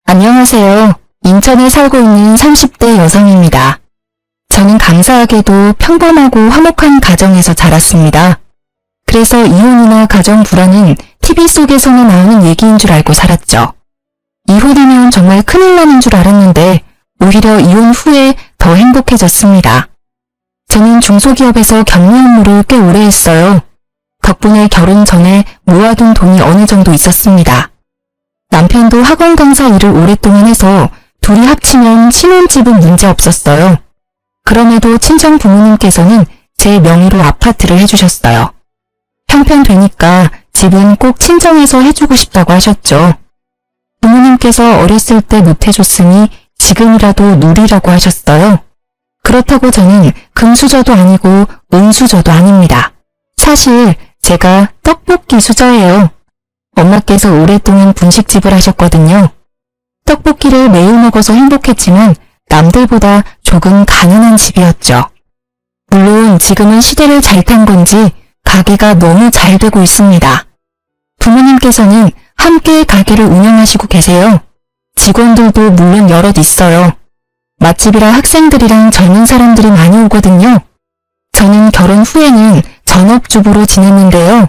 안녕하세요. 인천에 살고 있는 30대 여성입니다. 저는 감사하게도 평범하고 화목한 가정에서 자랐습니다. 그래서 이혼이나 가정 불화는 TV 속에서나 나오는 얘기인 줄 알고 살았죠. 이혼하면 정말 큰일 나는 줄 알았는데 오히려 이혼 후에 더 행복해졌습니다. 저는 중소기업에서 격리 업무를 꽤 오래 했어요. 덕분에 결혼 전에 모아둔 돈이 어느 정도 있었습니다. 남편도 학원 강사 일을 오랫동안 해서 둘이 합치면 신혼집은 문제 없었어요. 그럼에도 친정 부모님께서는 제 명의로 아파트를 해주셨어요. 형편되니까 집은 꼭 친정에서 해주고 싶다고 하셨죠. 부모님께서 어렸을 때 못해줬으니 지금이라도 누리라고 하셨어요. 그렇다고 저는 금수저도 아니고 은수저도 아닙니다. 사실 제가 떡볶이 수저예요. 엄마께서 오랫동안 분식집을 하셨거든요. 떡볶이를 매일 먹어서 행복했지만 남들보다 조금 가난한 집이었죠. 물론 지금은 시대를 잘 탄 건지 가게가 너무 잘 되고 있습니다. 부모님께서는 함께 가게를 운영하시고 계세요. 직원들도 물론 여럿 있어요. 맛집이라 학생들이랑 젊은 사람들이 많이 오거든요. 저는 결혼 후에는 전업주부로 지냈는데요.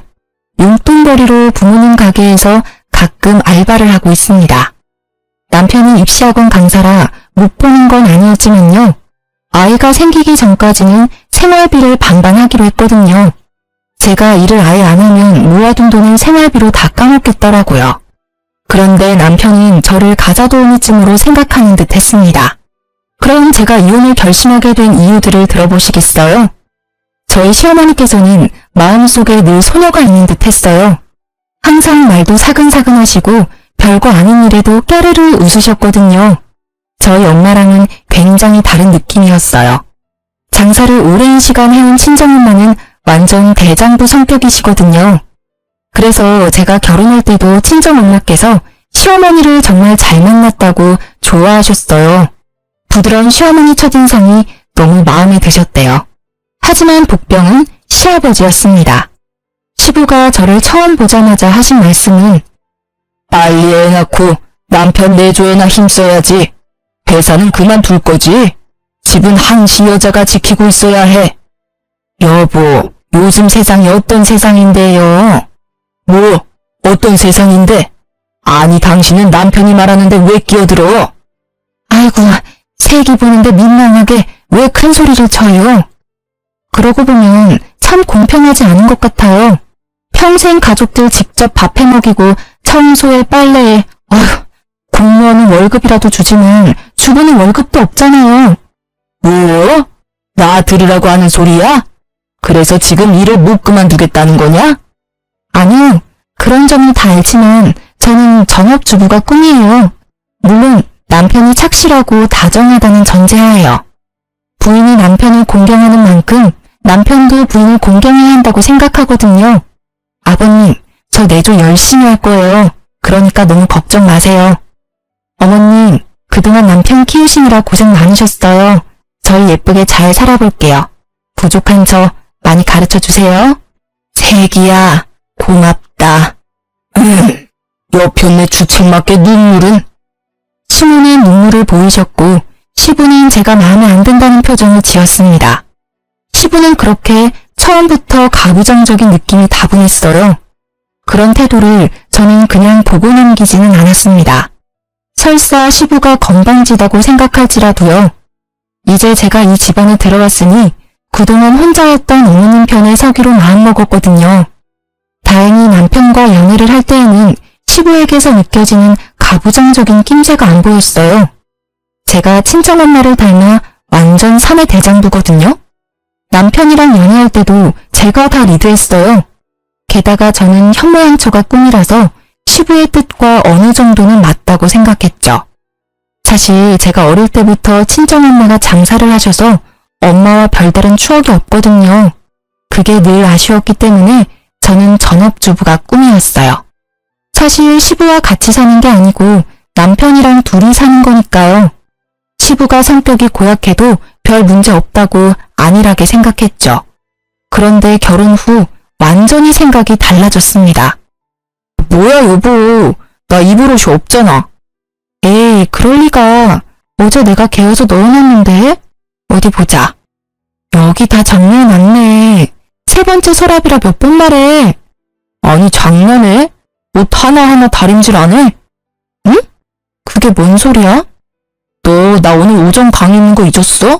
용돈벌이로 부모님 가게에서 가끔 알바를 하고 있습니다. 남편이 입시학원 강사라 못 보는 건 아니었지만요. 아이가 생기기 전까지는 생활비를 반반하기로 했거든요. 제가 일을 아예 안 하면 모아둔 돈을 생활비로 다 까먹겠더라고요. 그런데 남편은 저를 가사도우미쯤으로 생각하는 듯 했습니다. 그럼 제가 이혼을 결심하게 된 이유들을 들어보시겠어요? 저희 시어머니께서는 마음속에 늘 소녀가 있는 듯 했어요. 항상 말도 사근사근 하시고 별거 아닌 일에도 깨르르 웃으셨거든요. 저희 엄마랑은 굉장히 다른 느낌이었어요. 장사를 오랜 시간 해온 친정엄마는 완전 대장부 성격이시거든요. 그래서 제가 결혼할 때도 친정엄마께서 시어머니를 정말 잘 만났다고 좋아하셨어요. 부드러운 시어머니 첫인상이 너무 마음에 드셨대요. 하지만 복병은 시아버지였습니다. 시부가 저를 처음 보자마자 하신 말씀은 빨리 애 낳고 남편 내조에나 힘써야지. 회사는 그만둘 거지. 집은 한시 여자가 지키고 있어야 해. 여보, 요즘 세상이 어떤 세상인데요? 뭐, 어떤 세상인데? 아니, 당신은 남편이 말하는데 왜 끼어들어? 아이고, 새끼 보는데 민망하게 왜 큰 소리를 쳐요? 그러고 보면 참 공평하지 않은 것 같아요. 평생 가족들 직접 밥해 먹이고 청소에 빨래에 공무원은 월급이라도 주지만 주부는 월급도 없잖아요. 뭐? 나 들으라고 하는 소리야? 그래서 지금 일을 못 그만두겠다는 거냐? 아니요. 그런 점은 다 알지만 저는 전업주부가 꿈이에요. 물론 남편이 착실하고 다정하다는 전제하에요. 부인이 남편을 공경하는 만큼 남편도 부인을 공경해야 한다고 생각하거든요. 아버님, 저 내조 열심히 할 거예요. 그러니까 너무 걱정 마세요. 어머님, 그동안 남편 키우시느라 고생 많으셨어요. 저희 예쁘게 잘 살아볼게요. 부족한 저 많이 가르쳐 주세요. 새끼야, 고맙다. 여편네 주책맞게 눈물은? 시문에 눈물을 보이셨고 시부는 제가 마음에 안 든다는 표정을 지었습니다. 시부는 그렇게 처음부터 가부장적인 느낌이 다분했어요. 그런 태도를 저는 그냥 보고 넘기지는 않았습니다. 설사 시부가 건방지다고 생각할지라도요. 이제 제가 이 집안에 들어왔으니 그동안 혼자였던 어머님 편에 서기로 마음먹었거든요. 다행히 남편과 연애를 할 때에는 시부에게서 느껴지는 가부장적인 낌새가 안 보였어요. 제가 친정엄마를 닮아 완전 3의 대장부거든요. 남편이랑 연애할 때도 제가 다 리드했어요. 게다가 저는 현모양처가 꿈이라서 시부의 뜻과 어느 정도는 맞다고 생각했죠. 사실 제가 어릴 때부터 친정엄마가 장사를 하셔서 엄마와 별다른 추억이 없거든요. 그게 늘 아쉬웠기 때문에 저는 전업주부가 꿈이었어요. 사실 시부와 같이 사는 게 아니고 남편이랑 둘이 사는 거니까요. 시부가 성격이 고약해도 별 문제 없다고 안일하게 생각했죠. 그런데 결혼 후 완전히 생각이 달라졌습니다. 뭐야 여보, 나 입을 옷이 없잖아. 에이, 그럴 리가. 어제 내가 개어서 넣어놨는데? 어디 보자. 여기 다 정리해놨네. 세 번째 서랍이라 몇 번 말해. 아니, 장난해? 옷 하나하나 다림질 안 해? 응? 그게 뭔 소리야? 너 나 오늘 오전 강의 있는 거 잊었어?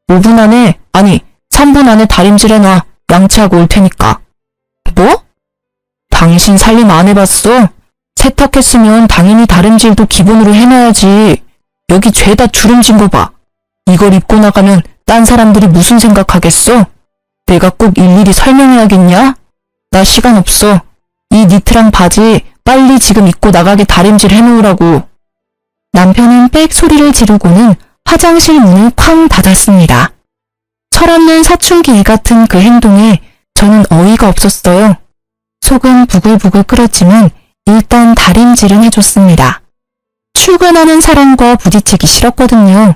5분 안에, 아니 3분 안에 다림질 해놔. 양치하고 올 테니까. 뭐? 당신 살림 안 해봤어? 세탁했으면 당연히 다림질도 기본으로 해놔야지. 여기 죄다 주름진 거 봐. 이걸 입고 나가면 딴 사람들이 무슨 생각하겠어? 내가 꼭 일일이 설명해야겠냐? 나 시간 없어. 이 니트랑 바지 빨리 지금 입고 나가게 다림질 해놓으라고. 남편은 빽 소리를 지르고는 화장실 문을 쾅 닫았습니다. 철없는 사춘기 애 같은 그 행동에 저는 어이가 없었어요. 속은 부글부글 끓었지만 일단 다림질은 해줬습니다. 출근하는 사람과 부딪히기 싫었거든요.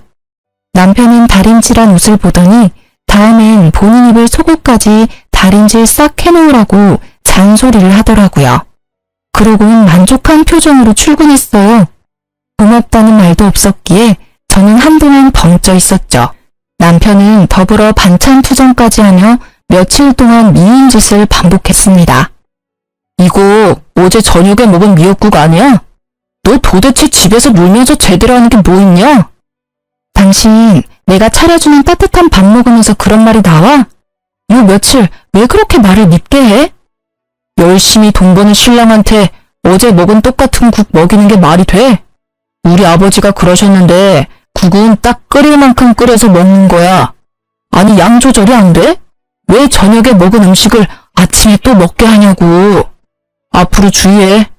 남편은 다림질한 옷을 보더니 다음엔 본인 입을 속옷까지 다림질 싹 해놓으라고 잔소리를 하더라고요. 그러고는 만족한 표정으로 출근했어요. 고맙다는 말도 없었기에 저는 한동안 벙쪄 있었죠. 남편은 더불어 반찬 투정까지 하며 며칠 동안 미운 짓을 반복했습니다. 이거 어제 저녁에 먹은 미역국 아니야? 너 도대체 집에서 놀면서 제대로 하는 게 뭐 있냐? 당신 내가 차려주는 따뜻한 밥 먹으면서 그런 말이 나와? 요 며칠 왜 그렇게 말을 밉게 해? 열심히 돈 버는 신랑한테 어제 먹은 똑같은 국 먹이는 게 말이 돼? 우리 아버지가 그러셨는데 국은 딱 끓일 만큼 끓여서 먹는 거야. 아니 양 조절이 안 돼? 왜 저녁에 먹은 음식을 아침에 또 먹게 하냐고. 앞으로 주의해.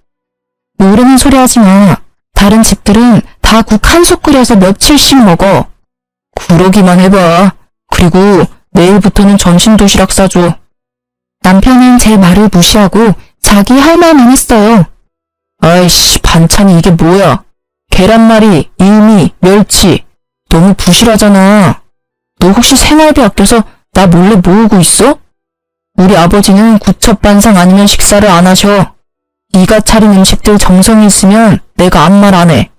모르는 소리 하지 마. 다른 집들은 다 국 한 솥 끓여서 며칠씩 먹어. 그러기만 해봐. 그리고 내일부터는 점심 도시락 싸줘. 남편은 제 말을 무시하고 자기 할 말만 했어요. 아이씨, 반찬이 이게 뭐야. 계란말이, 일미, 멸치. 너무 부실하잖아. 너 혹시 생활비 아껴서 나 몰래 모으고 있어? 우리 아버지는 구첩반상 아니면 식사를 안 하셔. 네가 차린 음식들 정성이 있으면 내가 아무 말 안 해.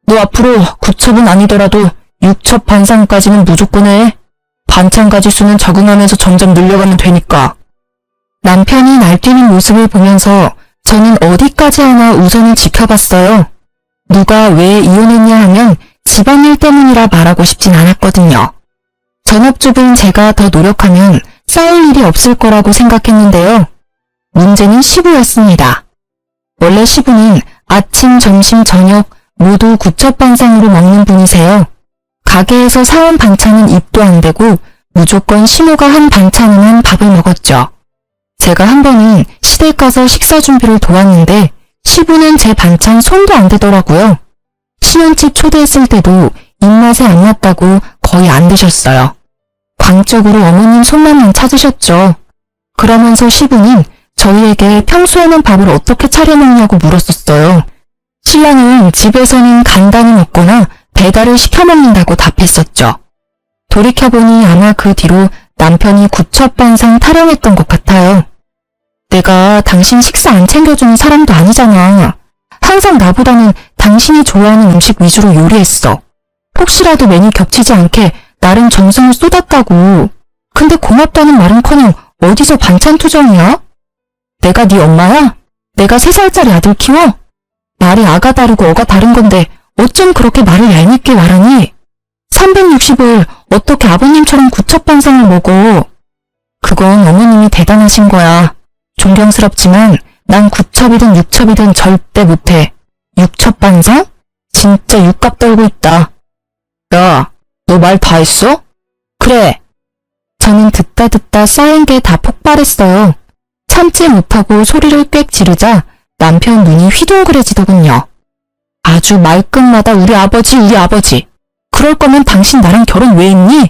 너 앞으로 구첩은 아니더라도 육첩 반상까지는 무조건 해. 반찬 가지수는 적응하면서 점점 늘려가면 되니까. 남편이 날뛰는 모습을 보면서 저는 어디까지 하나 우선은 지켜봤어요. 누가 왜 이혼했냐 하면 집안일 때문이라 말하고 싶진 않았거든요. 전업주부인 제가 더 노력하면 쌓일 일이 없을 거라고 생각했는데요. 문제는 시부였습니다. 원래 시부는 아침, 점심, 저녁 모두 구첩반상으로 먹는 분이세요. 가게에서 사온 반찬은 입도 안 대고 무조건 시모가 한 반찬으만 밥을 먹었죠. 제가 한 번은 시댁 가서 식사 준비를 도왔는데 시부는 제 반찬 손도 안 대더라고요. 신혼집 초대했을 때도 입맛에 안 맞다고 거의 안 드셨어요. 광적으로 어머님 손만만 찾으셨죠. 그러면서 시부는 저희에게 평소에는 밥을 어떻게 차려 먹냐고 물었었어요. 신랑은 집에서는 간단히 먹거나 배달을 시켜 먹는다고 답했었죠. 돌이켜보니 아마 그 뒤로 남편이 구첩반상 타령했던 것 같아요. 내가 당신 식사 안 챙겨주는 사람도 아니잖아. 항상 나보다는 당신이 좋아하는 음식 위주로 요리했어. 혹시라도 메뉴 겹치지 않게 나름 정성을 쏟았다고. 근데 고맙다는 말은커녕 어디서 반찬 투정이야? 내가 네 엄마야? 내가 3살짜리 아들 키워? 말이 아가 다르고 어가 다른 건데 어쩜 그렇게 말을 얄밉게 말하니? 365일 어떻게 아버님처럼 구첩반상을 먹어? 그건 어머님이 대단하신 거야. 존경스럽지만 난 구첩이든 육첩이든 절대 못해. 육첩반상? 진짜 육갑 떨고 있다. 야, 너 말 다 했어? 그래. 저는 듣다 쌓인 게 다 폭발했어요. 참지 못하고 소리를 꽥 지르자 남편 눈이 휘둥그레지더군요. 아주 말끝마다 우리 아버지. 그럴 거면 당신 나랑 결혼 왜 했니?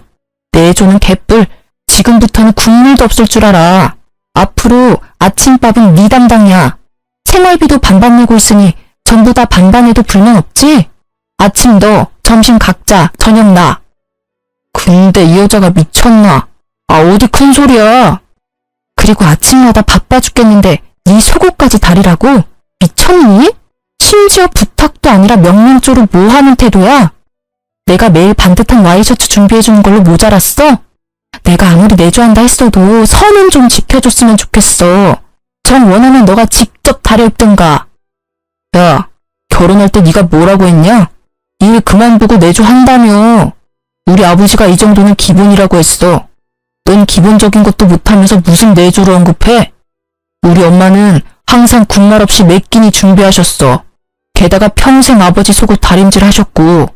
내조는 개뿔. 지금부터는 국물도 없을 줄 알아. 앞으로 아침밥은 네 담당이야. 생활비도 반반 내고 있으니 전부 다 반반해도 불만 없지? 아침 너, 점심 각자, 저녁 나. 근데 이 여자가 미쳤나? 아, 어디 큰 소리야. 그리고 아침마다 바빠 죽겠는데 네 속옷까지 다리라고? 미쳤니? 심지어 부탁도 아니라 명령조로 뭐 하는 태도야? 내가 매일 반듯한 와이셔츠 준비해주는 걸로 모자랐어? 내가 아무리 내조한다 했어도 선은 좀 지켜줬으면 좋겠어. 정 원하면 너가 직접 다려입든가. 야, 결혼할 때 네가 뭐라고 했냐? 일 그만두고 내조한다며. 우리 아버지가 이 정도는 기본이라고 했어. 넌 기본적인 것도 못하면서 무슨 내조를 언급해? 우리 엄마는 항상 군말 없이 매 끼니 준비하셨어. 게다가 평생 아버지 속옷 다림질 하셨고.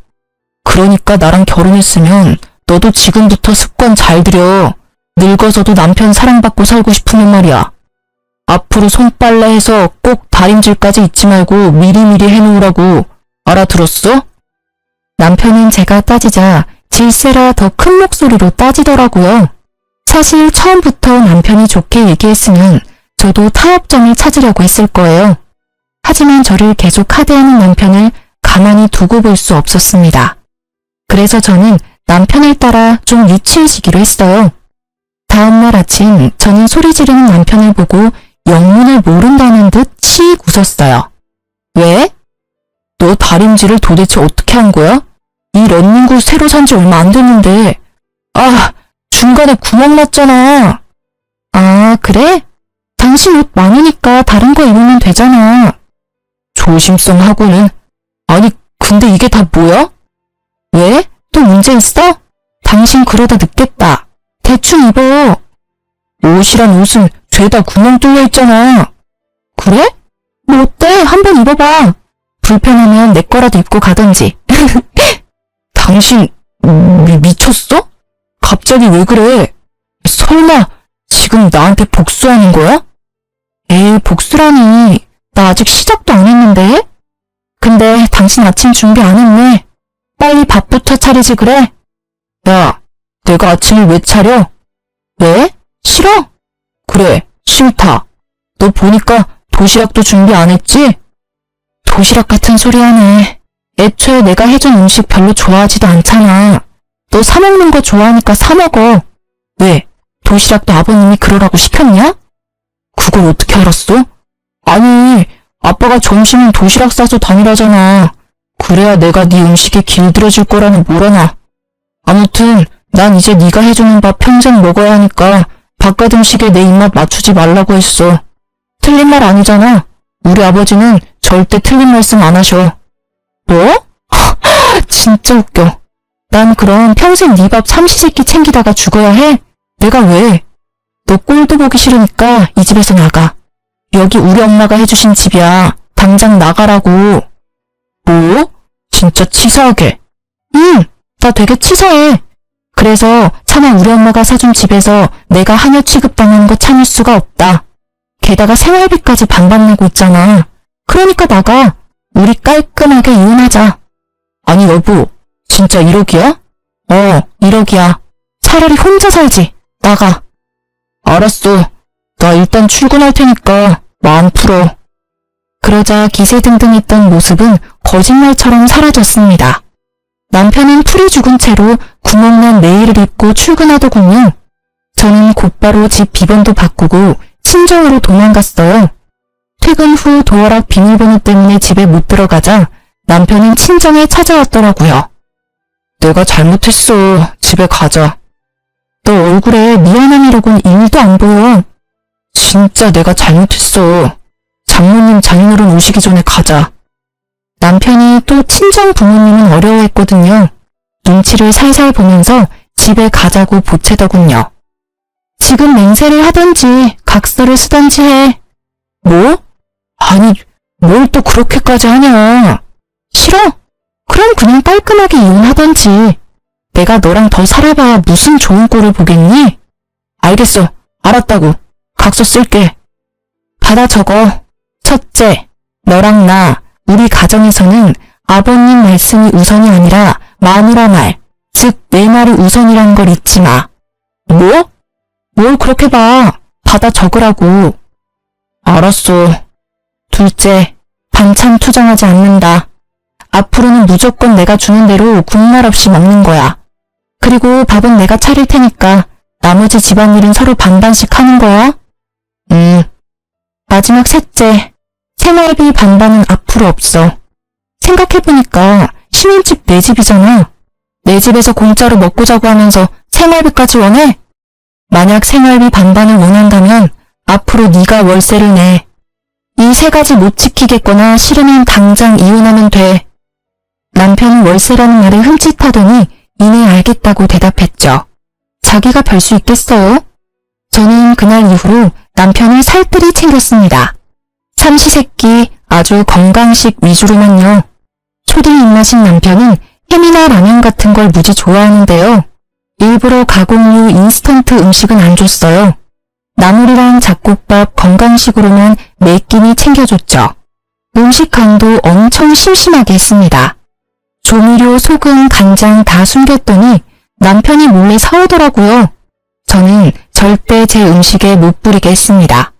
그러니까 나랑 결혼했으면 너도 지금부터 습관 잘 들여. 늙어서도 남편 사랑받고 살고 싶으면 말이야. 앞으로 손빨래해서 꼭 다림질까지 잊지 말고 미리미리 해놓으라고. 알아들었어? 남편은 제가 따지자 질세라 더 큰 목소리로 따지더라고요. 사실 처음부터 남편이 좋게 얘기했으면 저도 타협점을 찾으려고 했을 거예요. 하지만 저를 계속 하대하는 남편을 가만히 두고 볼 수 없었습니다. 그래서 저는 남편을 따라 좀 유치해지기로 했어요. 다음날 아침 저는 소리 지르는 남편을 보고 영문을 모른다는 듯 씩 웃었어요. 왜? 너 다림질을 도대체 어떻게 한 거야? 이 런닝구 새로 산 지 얼마 안 됐는데. 아, 중간에 구멍 났잖아. 아, 그래? 당신 옷 많으니까 다른 거 입으면 되잖아. 조심성하고는. 아니, 근데 이게 다 뭐야? 왜? 또 문제 있어? 당신 그러다 늦겠다. 대충 입어. 옷이란 옷은 죄다 구멍 뚫려 있잖아. 그래? 뭐 어때? 한번 입어봐. 불편하면 내 거라도 입고 가던지. 당신 미쳤어? 갑자기 왜 그래? 설마 지금 나한테 복수하는 거야? 에이, 복수라니. 나 아직 시작도 안 했는데? 근데 당신 아침 준비 안 했네. 빨리 밥부터 차리지 그래? 야, 내가 아침을 왜 차려? 왜? 싫어? 그래, 싫다. 너 보니까 도시락도 준비 안 했지? 도시락 같은 소리 하네. 애초에 내가 해준 음식 별로 좋아하지도 않잖아. 너 사 먹는 거 좋아하니까 사 먹어. 왜? 도시락도 아버님이 그러라고 시켰냐? 그걸 어떻게 알았어? 아니, 아빠가 점심은 도시락 싸서 다니라잖아. 그래야 내가 네 음식에 길들여질 거라는 뭐라나. 아무튼 난 이제 네가 해주는 밥 평생 먹어야 하니까 바깥 음식에 내 입맛 맞추지 말라고 했어. 틀린 말 아니잖아. 우리 아버지는 절대 틀린 말씀 안 하셔. 뭐? 진짜 웃겨. 난 그럼 평생 네 밥 삼시세끼 챙기다가 죽어야 해? 내가 왜? 너 꼴도 보기 싫으니까 이 집에서 나가. 여기 우리 엄마가 해주신 집이야. 당장 나가라고. 뭐? 진짜 치사하게. 응, 나 되게 치사해. 그래서 차마 우리 엄마가 사준 집에서 내가 하녀 취급당하는 거 참을 수가 없다. 게다가 생활비까지 반반 내고 있잖아. 그러니까 나가. 우리 깔끔하게 이혼하자. 아니 여보, 진짜 1억이야? 1억이야. 차라리 혼자 살지. 나가. 알았어. 나 일단 출근할 테니까 마음 풀어. 그러자 기세등등했던 모습은 거짓말처럼 사라졌습니다. 남편은 풀이 죽은 채로 구멍난 내일을 입고 출근하더군요. 저는 곧바로 집 비번도 바꾸고 친정으로 도망갔어요. 퇴근 후 도어락 비밀번호 때문에 집에 못 들어가자 남편은 친정에 찾아왔더라고요. 내가 잘못했어. 집에 가자. 너 얼굴에 미안함이라고는 1도 안 보여. 진짜 내가 잘못했어. 장모님 장인어른 오시기 전에 가자. 남편이 또 친정 부모님은 어려워했거든요. 눈치를 살살 보면서 집에 가자고 보채더군요. 지금 맹세를 하던지 각서를 쓰던지 해. 뭐? 아니, 뭘 또 그렇게까지 하냐. 싫어? 그럼 그냥 깔끔하게 이혼하던지. 내가 너랑 더 살아봐야 무슨 좋은 꼴을 보겠니? 알겠어. 알았다고. 각서 쓸게. 받아 적어. 첫째, 너랑 나, 우리 가정에서는 아버님 말씀이 우선이 아니라 마누라 말, 즉 내 말이 우선이란 걸 잊지 마. 뭐? 뭘 그렇게 봐. 받아 적으라고. 알았어. 둘째, 반찬 투정하지 않는다. 앞으로는 무조건 내가 주는 대로 국말 없이 먹는 거야. 그리고 밥은 내가 차릴 테니까 나머지 집안일은 서로 반반씩 하는 거야. 마지막 셋째, 생활비 반반은 앞으로 없어. 생각해보니까 신혼집 내 집이잖아. 내 집에서 공짜로 먹고 자고 하면서 생활비까지 원해? 만약 생활비 반반을 원한다면 앞으로 네가 월세를 내. 이 세 가지 못 지키겠거나 싫으면 당장 이혼하면 돼. 남편은 월세라는 말에 흠칫하더니 이내 알겠다고 대답했죠. 자기가 별 수 있겠어요? 저는 그날 이후로 남편을 살뜰히 챙겼습니다. 삼시세끼 아주 건강식 위주로만요. 초딩 입맛인 남편은 햄이나 라면 같은 걸 무지 좋아하는데요. 일부러 가공류 인스턴트 음식은 안 줬어요. 나물이랑 잡곡밥 건강식으로만 매 끼니 챙겨줬죠. 음식 간도 엄청 심심하게 했습니다. 조미료, 소금, 간장 다 숨겼더니 남편이 몰래 사오더라고요. 저는 절대 제 음식에 못 부리게 했습니다.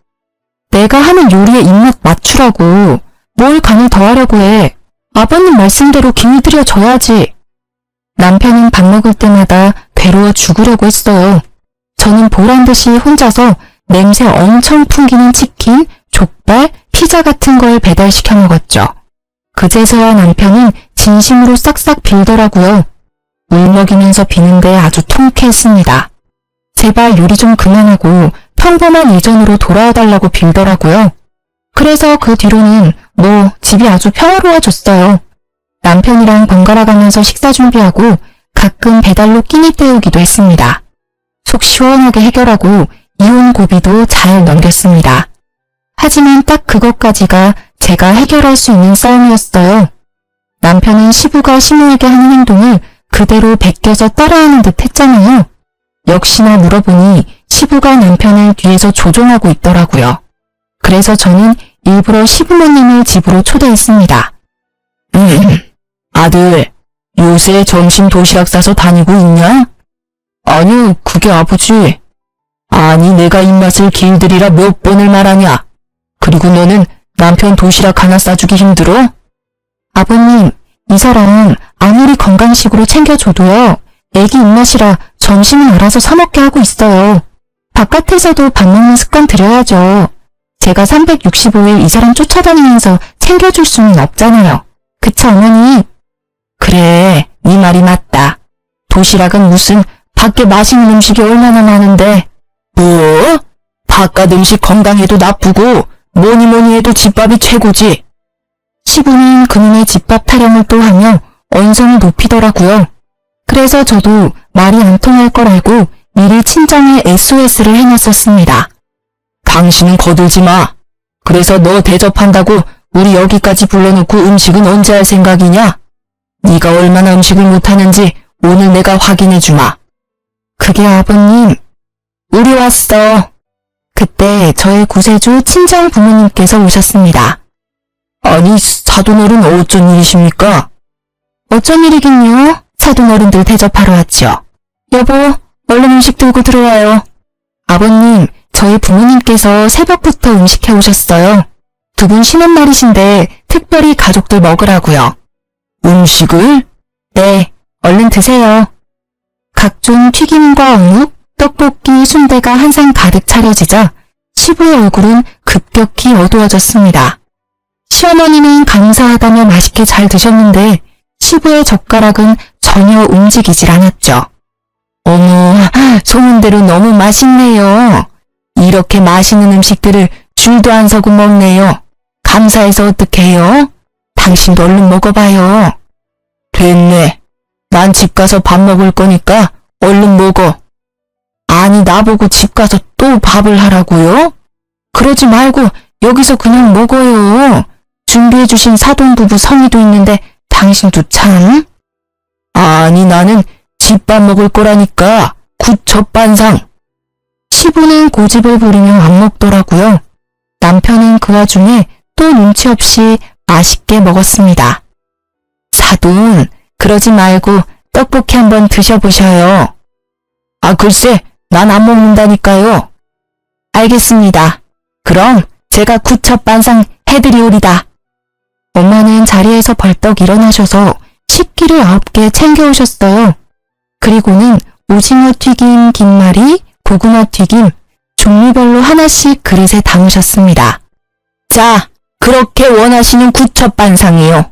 내가 하는 요리에 입맛 맞추라고 뭘 간을 더하려고 해. 아버님 말씀대로 길들여줘야지. 남편은 밥 먹을 때마다 괴로워 죽으려고 했어요. 저는 보란듯이 혼자서 냄새 엄청 풍기는 치킨, 족발, 피자 같은 걸 배달시켜 먹었죠. 그제서야 남편은 진심으로 싹싹 빌더라고요. 울먹이면서 비는데 아주 통쾌했습니다. 제발 요리 좀 그만하고 평범한 예전으로 돌아와달라고 빌더라고요. 그래서 그 뒤로는 집이 아주 평화로워졌어요. 남편이랑 번갈아 가면서 식사 준비하고 가끔 배달로 끼니 때우기도 했습니다. 속 시원하게 해결하고 이혼 고비도 잘 넘겼습니다. 하지만 딱 그것까지가 제가 해결할 수 있는 싸움이었어요. 남편은 시부가 시모에게 하는 행동을 그대로 베껴서 따라하는 듯 했잖아요. 역시나 물어보니 시부가 남편을 뒤에서 조종하고 있더라고요. 그래서 저는 일부러 시부모님을 집으로 초대했습니다. 아들, 요새 점심 도시락 싸서 다니고 있냐? 아니요, 그게 아버지. 아니, 내가 입맛을 길들이라 몇 번을 말하냐? 그리고 너는 남편 도시락 하나 싸주기 힘들어? 아버님, 이 사람 아무리 건강식으로 챙겨줘도요. 애기 입맛이라 점심은 알아서 사 먹게 하고 있어요. 바깥에서도 밥 먹는 습관 들여야죠. 제가 365일 이 사람 쫓아다니면서 챙겨줄 수는 없잖아요. 그치 어머니? 그래, 네 말이 맞다. 도시락은 무슨 밖에 맛있는 음식이 얼마나 많은데. 뭐? 바깥 음식 건강에도 나쁘고 뭐니 해도 집밥이 최고지. 시부는 그놈의 집밥 타령을 또 하며 언성을 높이더라고요. 그래서 저도 말이 안 통할 걸 알고 미리 친정에 SOS를 해놨었습니다. 당신은 거들지 마. 그래서 너 대접한다고 우리 여기까지 불러놓고 음식은 언제 할 생각이냐? 네가 얼마나 음식을 못하는지 오늘 내가 확인해주마. 그게 아버님, 우리 왔어. 그때 저의 구세주 친정 부모님께서 오셨습니다. 아니, 사돈어른 어쩐 일이십니까? 어쩐 일이긴요. 사돈어른들 대접하러 왔죠. 여보, 얼른 음식 들고 들어와요. 아버님, 저희 부모님께서 새벽부터 음식 해오셨어요. 두 분 쉬는 날이신데 특별히 가족들 먹으라고요. 음식을? 네, 얼른 드세요. 각종 튀김과 어묵, 떡볶이, 순대가 한 상 가득 차려지자 시부의 얼굴은 급격히 어두워졌습니다. 시어머니는 감사하다며 맛있게 잘 드셨는데 시부의 젓가락은 전혀 움직이질 않았죠. 어머, 소문대로 너무 맛있네요. 이렇게 맛있는 음식들을 줄도 안 서고 먹네요. 감사해서 어떡해요? 당신도 얼른 먹어봐요. 됐네. 난 집 가서 밥 먹을 거니까 얼른 먹어. 아니, 나보고 집 가서 또 밥을 하라고요? 그러지 말고 여기서 그냥 먹어요. 준비해주신 사돈부부 성의도 있는데 당신도 참. 아니, 나는 집밥 먹을 거라니까. 구첩반상. 시부는 고집을 부리며 안 먹더라고요. 남편은 그 와중에 또 눈치 없이 맛있게 먹었습니다. 사돈, 그러지 말고 떡볶이 한번 드셔보셔요. 아, 글쎄, 난 안 먹는다니까요. 알겠습니다. 그럼 제가 구첩반상 해드리오리다. 엄마는 자리에서 벌떡 일어나셔서 식기를 9개 챙겨오셨어요. 그리고는 오징어 튀김, 김말이, 고구마 튀김, 종류별로 하나씩 그릇에 담으셨습니다. 자, 그렇게 원하시는 구첩반상이요.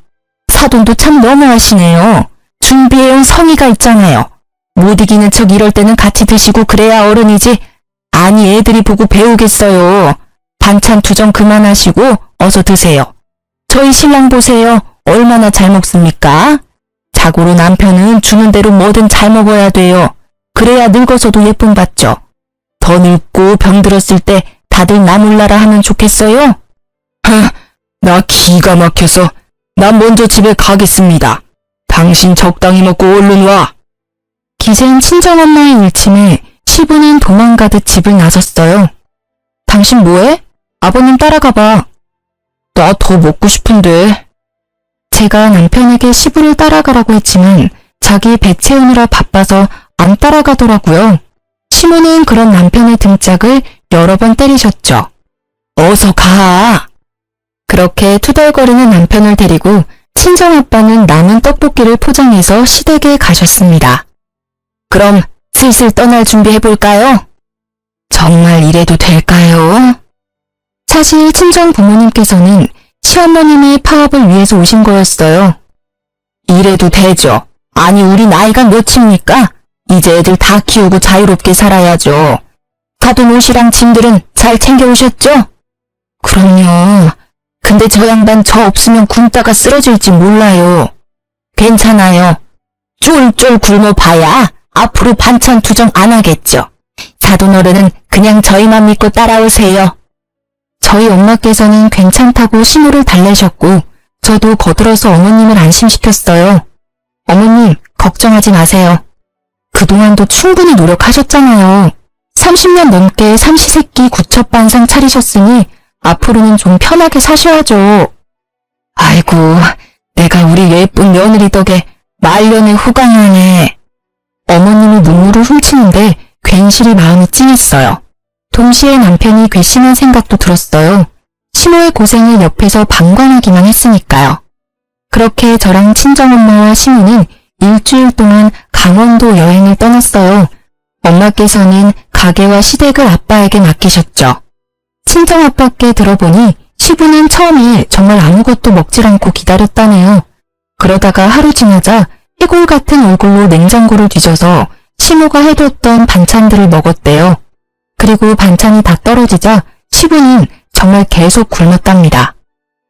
사돈도 참 너무하시네요. 준비해온 성의가 있잖아요. 못 이기는 척 이럴 때는 같이 드시고 그래야 어른이지. 아니 애들이 보고 배우겠어요. 반찬 투정 그만하시고 어서 드세요. 저희 신랑 보세요. 얼마나 잘 먹습니까? 자고로 남편은 주는 대로 뭐든 잘 먹어야 돼요. 그래야 늙어서도 예쁨 받죠. 더 늙고 병들었을 때 다들 나 몰라라 하면 좋겠어요? 나 기가 막혀서 나 먼저 집에 가겠습니다. 당신 적당히 먹고 얼른 와. 기생 친정엄마의 일침에 시부는 도망가듯 집을 나섰어요. 당신 뭐해? 아버님 따라가봐. 나 더 먹고 싶은데. 제가 남편에게 시부를 따라가라고 했지만 자기 배 채우느라 바빠서 안 따라가더라고요. 시부는 그런 남편의 등짝을 여러 번 때리셨죠. 어서 가. 그렇게 투덜거리는 남편을 데리고 친정아빠는 남은 떡볶이를 포장해서 시댁에 가셨습니다. 그럼 슬슬 떠날 준비해볼까요? 정말 이래도 될까요? 사실 친정 부모님께서는 시어머님의 파업을 위해서 오신 거였어요. 이래도 되죠. 아니 우리 나이가 몇입니까? 이제 애들 다 키우고 자유롭게 살아야죠. 사돈 옷이랑 짐들은 잘 챙겨오셨죠? 그럼요. 근데 저 양반 저 없으면 굶다가 쓰러질지 몰라요. 괜찮아요. 쫄쫄 굶어봐야 앞으로 반찬 투정 안 하겠죠. 사돈 어른은 그냥 저희만 믿고 따라오세요. 저희 엄마께서는 괜찮다고 신호를 달래셨고 저도 거들어서 어머님을 안심시켰어요. 어머님 걱정하지 마세요. 그동안도 충분히 노력하셨잖아요. 30년 넘게 삼시세끼 구첩반상 차리셨으니 앞으로는 좀 편하게 사셔야죠. 아이고, 내가 우리 예쁜 며느리 덕에 말년에 후광하네. 어머님이 눈물을 훔치는데 괜시리 마음이 찡했어요. 동시에 남편이 괘씸한 생각도 들었어요. 시모의 고생을 옆에서 방관하기만 했으니까요. 그렇게 저랑 친정엄마와 시모는 일주일 동안 강원도 여행을 떠났어요. 엄마께서는 가게와 시댁을 아빠에게 맡기셨죠. 친정아빠께 들어보니 시부는 처음에 정말 아무것도 먹질 않고 기다렸다네요. 그러다가 하루 지나자 해골 같은 얼굴로 냉장고를 뒤져서 시모가 해뒀던 반찬들을 먹었대요. 그리고 반찬이 다 떨어지자 시부는 정말 계속 굶었답니다.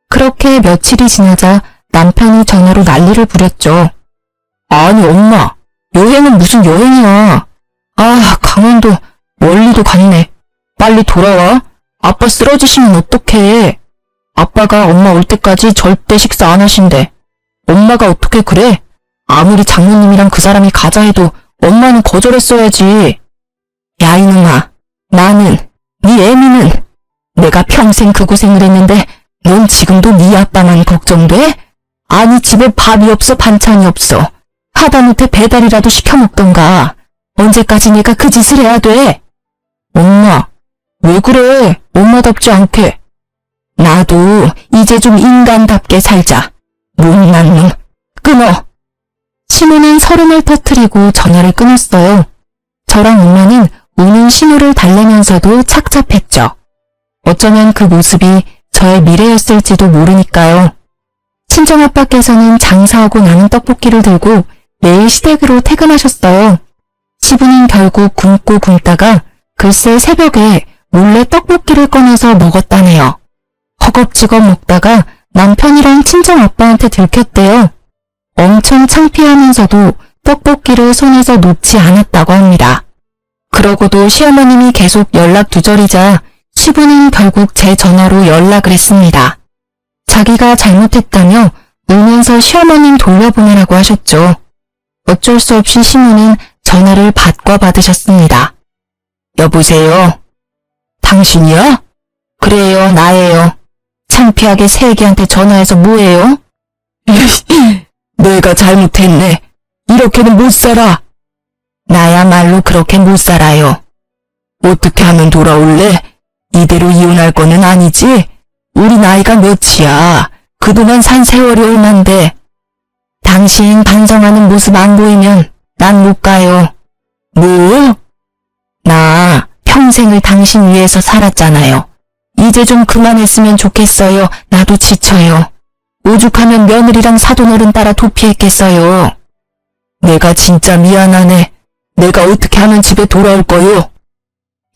그렇게 며칠이 지나자 남편이 전화로 난리를 부렸죠. 아니 엄마, 여행은 무슨 여행이야. 아, 강원도 멀리도 갔네. 빨리 돌아와. 아빠 쓰러지시면 어떡해. 아빠가 엄마 올 때까지 절대 식사 안 하신대. 엄마가 어떻게 그래? 아무리 장모님이랑 그 사람이 가자 해도 엄마는 거절했어야지. 야 이놈아, 나는, 네 애미는 내가 평생 그 고생을 했는데 넌 지금도 네 아빠만 걱정돼? 아니 집에 밥이 없어 반찬이 없어. 하다못해 배달이라도 시켜 먹던가. 언제까지 내가 그 짓을 해야 돼? 엄마, 왜 그래? 엄마답지 않게. 나도 이제 좀 인간답게 살자. 못난 놈, 끊어. 시모는 서름을 터뜨리고 전화를 끊었어요. 저랑 엄마는 우는 신호를 달래면서도 착잡했죠. 어쩌면 그 모습이 저의 미래였을지도 모르니까요. 친정아빠께서는 장사하고 남은 떡볶이를 들고 내일 시댁으로 퇴근하셨어요. 시부는 결국 굶고 굶다가 글쎄 새벽에 몰래 떡볶이를 꺼내서 먹었다네요. 허겁지겁 먹다가 남편이랑 친정아빠한테 들켰대요. 엄청 창피하면서도 떡볶이를 손에서 놓지 않았다고 합니다. 그러고도 시어머님이 계속 연락 두절이자 시부는 결국 제 전화로 연락을 했습니다. 자기가 잘못했다며 울면서 시어머님 돌려보내라고 하셨죠. 어쩔 수 없이 시모는 전화를 받고 받으셨습니다. 여보세요? 당신이야? 그래요, 나예요. 창피하게 새애기한테 전화해서 뭐해요? 내가 잘못했네. 이렇게는 못 살아. 나야말로 그렇게 못 살아요. 어떻게 하면 돌아올래? 이대로 이혼할 거는 아니지? 우리 나이가 몇이야. 그동안 산 세월이 얼만데. 당신 반성하는 모습 안 보이면 난 못 가요. 뭐? 나 평생을 당신 위해서 살았잖아요. 이제 좀 그만했으면 좋겠어요. 나도 지쳐요. 오죽하면 며느리랑 사돈어른 따라 도피했겠어요. 내가 진짜 미안하네. 내가 어떻게 하면 집에 돌아올 거요?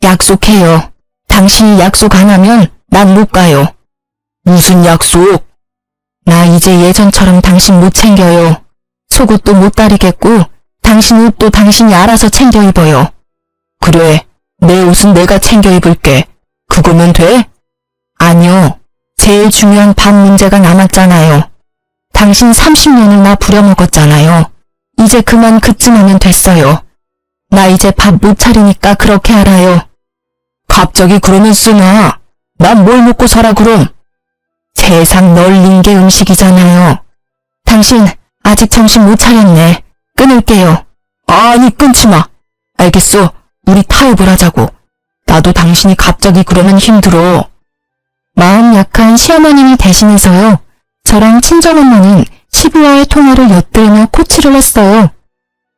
약속해요. 당신이 약속 안 하면 난 못 가요. 무슨 약속? 나 이제 예전처럼 당신 못 챙겨요. 속옷도 못 다리겠고 당신 옷도 당신이 알아서 챙겨 입어요. 그래, 내 옷은 내가 챙겨 입을게. 그거면 돼? 아니요. 제일 중요한 밥 문제가 남았잖아요. 당신 30년을 나 부려먹었잖아요. 이제 그만 그쯤 하면 됐어요. 나 이제 밥 못 차리니까 그렇게 알아요. 갑자기 그러면 쓰나? 난 뭘 먹고 살아 그럼? 세상 널린 게 음식이잖아요. 당신 아직 정신 못 차렸네. 끊을게요. 아니 끊지 마. 알겠어. 우리 타협을 하자고. 나도 당신이 갑자기 그러면 힘들어. 마음 약한 시어머님이 대신해서요. 저랑 친정엄마는 시부와의 통화를 엿들으며 코치를 했어요.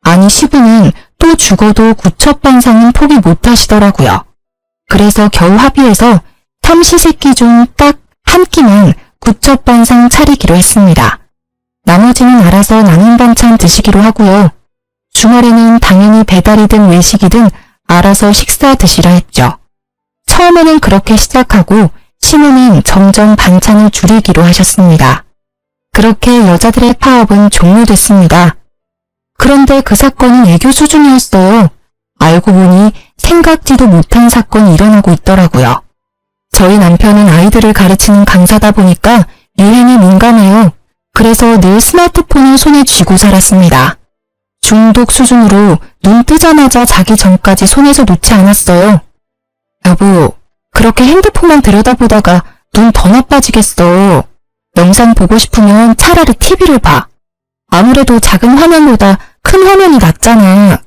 아니 시부는 또 죽어도 구첩반상은 포기 못하시더라고요. 그래서 겨우 합의해서 삼시세끼 중 딱 한 끼만 구첩반상 차리기로 했습니다. 나머지는 알아서 남은 반찬 드시기로 하고요. 주말에는 당연히 배달이든 외식이든 알아서 식사 드시라 했죠. 처음에는 그렇게 시작하고 시모는 점점 반찬을 줄이기로 하셨습니다. 그렇게 여자들의 파업은 종료됐습니다. 그런데 그 사건은 애교 수준이었어요. 알고 보니 생각지도 못한 사건이 일어나고 있더라고요. 저희 남편은 아이들을 가르치는 강사다 보니까 유행에 민감해요. 그래서 늘 스마트폰을 손에 쥐고 살았습니다. 중독 수준으로 눈 뜨자마자 자기 전까지 손에서 놓지 않았어요. 여보, 그렇게 핸드폰만 들여다보다가 눈 더 나빠지겠어. 영상 보고 싶으면 차라리 TV를 봐. 아무래도 작은 화면보다 큰 화면이 낫잖아.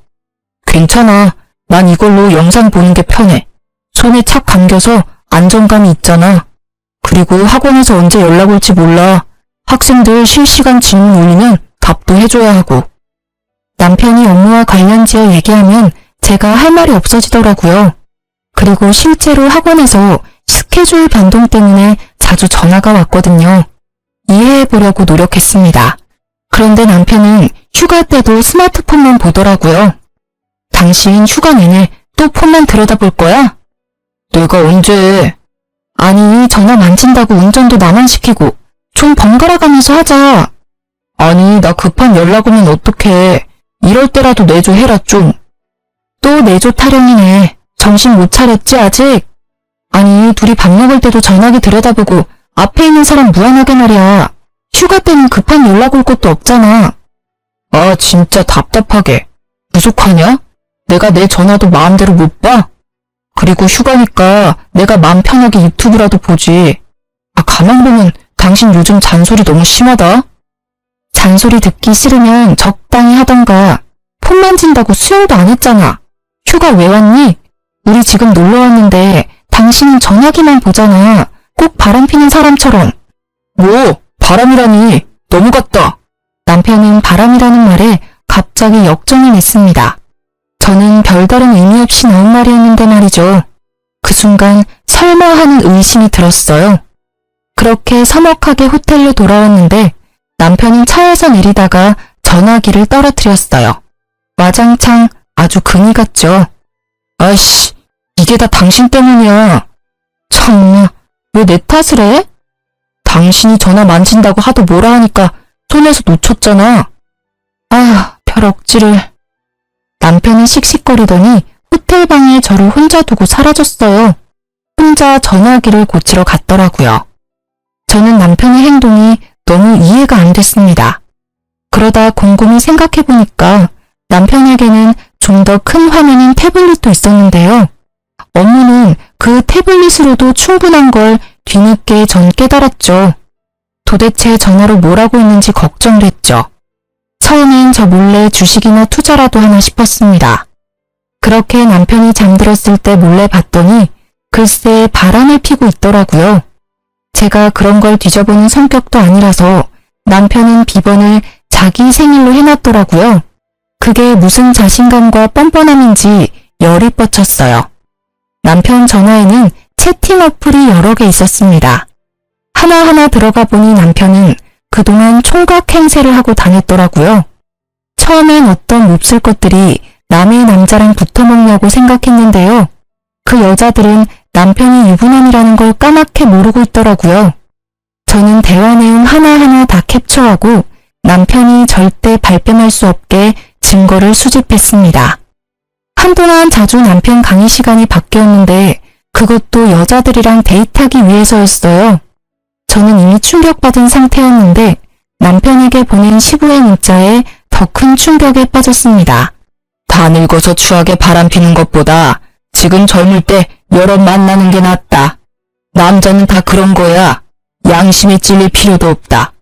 괜찮아. 난 이걸로 영상 보는 게 편해. 손에 착 감겨서 안정감이 있잖아. 그리고 학원에서 언제 연락 올지 몰라. 학생들 실시간 질문 올리면 답도 해줘야 하고. 남편이 업무와 관련지어 얘기하면 제가 할 말이 없어지더라고요. 그리고 실제로 학원에서 스케줄 변동 때문에 자주 전화가 왔거든요. 이해해보려고 노력했습니다. 그런데 남편은 휴가 때도 스마트폰만 보더라고요. 당신 휴가 내내 또 폰만 들여다볼 거야? 내가 언제? 아니, 전화 만진다고 운전도 나만 시키고 좀 번갈아 가면서 하자. 아니, 나 급한 연락 오면 어떡해. 이럴 때라도 내조 해라 좀. 또 내조 타령이네. 정신 못 차렸지 아직? 아니, 둘이 밥 먹을 때도 전화기 들여다보고 앞에 있는 사람 무안하게 말이야. 휴가 때는 급한 연락 올 것도 없잖아. 아, 진짜 답답하게. 부족하냐? 내가 내 전화도 마음대로 못 봐? 그리고 휴가니까 내가 마음 편하게 유튜브라도 보지. 아, 가만 보면 당신 요즘 잔소리 너무 심하다. 잔소리 듣기 싫으면 적당히 하던가. 폰 만진다고 수영도 안 했잖아. 휴가 왜 왔니? 우리 지금 놀러 왔는데 당신은 전화기만 보잖아. 꼭 바람 피는 사람처럼. 뭐? 바람이라니. 너무 같다. 남편은 바람이라는 말에 갑자기 역정을 냈습니다. 저는 별다른 의미 없이 나온 말이었는데 말이죠. 그 순간 설마 하는 의심이 들었어요. 그렇게 서먹하게 호텔로 돌아왔는데 남편은 차에서 내리다가 전화기를 떨어뜨렸어요. 와장창 아주 금이 갔죠. 아이씨, 이게 다 당신 때문이야. 참나, 왜 내 탓을 해? 당신이 전화 만진다고 하도 뭐라 하니까 손에서 놓쳤잖아. 아, 별 억지를. 남편이 씩씩거리더니 호텔방에 저를 혼자 두고 사라졌어요. 혼자 전화기를 고치러 갔더라고요. 저는 남편의 행동이 너무 이해가 안 됐습니다. 그러다 곰곰이 생각해보니까 남편에게는 좀 더 큰 화면인 태블릿도 있었는데요. 업무는 그 태블릿으로도 충분한 걸 뒤늦게 전 깨달았죠. 도대체 전화로 뭘 하고 있는지 걱정을 했죠. 처음엔 저 몰래 주식이나 투자라도 하나 싶었습니다. 그렇게 남편이 잠들었을 때 몰래 봤더니 글쎄 바람을 피고 있더라고요. 제가 그런 걸 뒤져보는 성격도 아니라서 남편은 비번을 자기 생일로 해놨더라고요. 그게 무슨 자신감과 뻔뻔함인지 열이 뻗쳤어요. 남편 전화에는 채팅 어플이 여러 개 있었습니다. 하나하나 들어가 보니 남편은 그동안 총각 행세를 하고 다녔더라고요. 처음엔 어떤 몹쓸 것들이 남의 남자랑 붙어먹냐고 생각했는데요. 그 여자들은 남편이 유부남이라는 걸 까맣게 모르고 있더라고요. 저는 대화 내용 하나하나 다 캡처하고 남편이 절대 발뺌할 수 없게 증거를 수집했습니다. 한동안 자주 남편 강의 시간이 바뀌었는데 그것도 여자들이랑 데이트하기 위해서였어요. 저는 이미 충격받은 상태였는데 남편에게 보낸 시부의 문자에 더 큰 충격에 빠졌습니다. 다 늙어서 추하게 바람피는 것보다 지금 젊을 때 여러 만나는 게 낫다. 남자는 다 그런 거야. 양심에 찔릴 필요도 없다.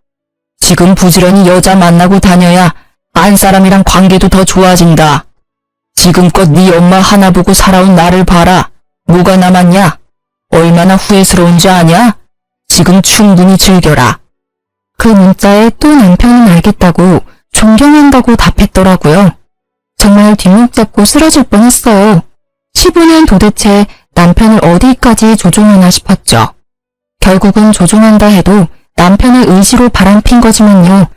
지금 부지런히 여자 만나고 다녀야 안 사람이랑 관계도 더 좋아진다. 지금껏 네 엄마 하나 보고 살아온 나를 봐라. 뭐가 남았냐? 얼마나 후회스러운지 아냐? 지금 충분히 즐겨라. 그 문자에 또 남편은 알겠다고 존경한다고 답했더라고요. 정말 뒷목 잡고 쓰러질 뻔했어요. 시부는 도대체 남편을 어디까지 조종하나 싶었죠. 결국은 조종한다 해도 남편의 의지로 바람핀 거지만요.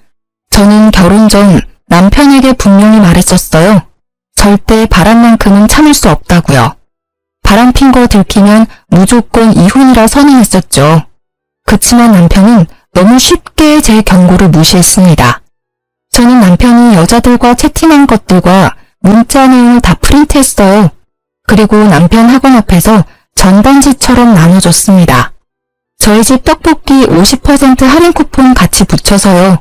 저는 결혼 전 남편에게 분명히 말했었어요. 절대 바람만큼은 참을 수 없다고요. 바람핀 거 들키면 무조건 이혼이라 선언했었죠. 그치만 남편은 너무 쉽게 제 경고를 무시했습니다. 저는 남편이 여자들과 채팅한 것들과 문자 내용을 다 프린트했어요. 그리고 남편 학원 앞에서 전단지처럼 나눠줬습니다. 저희 집 떡볶이 50% 할인 쿠폰 같이 붙여서요.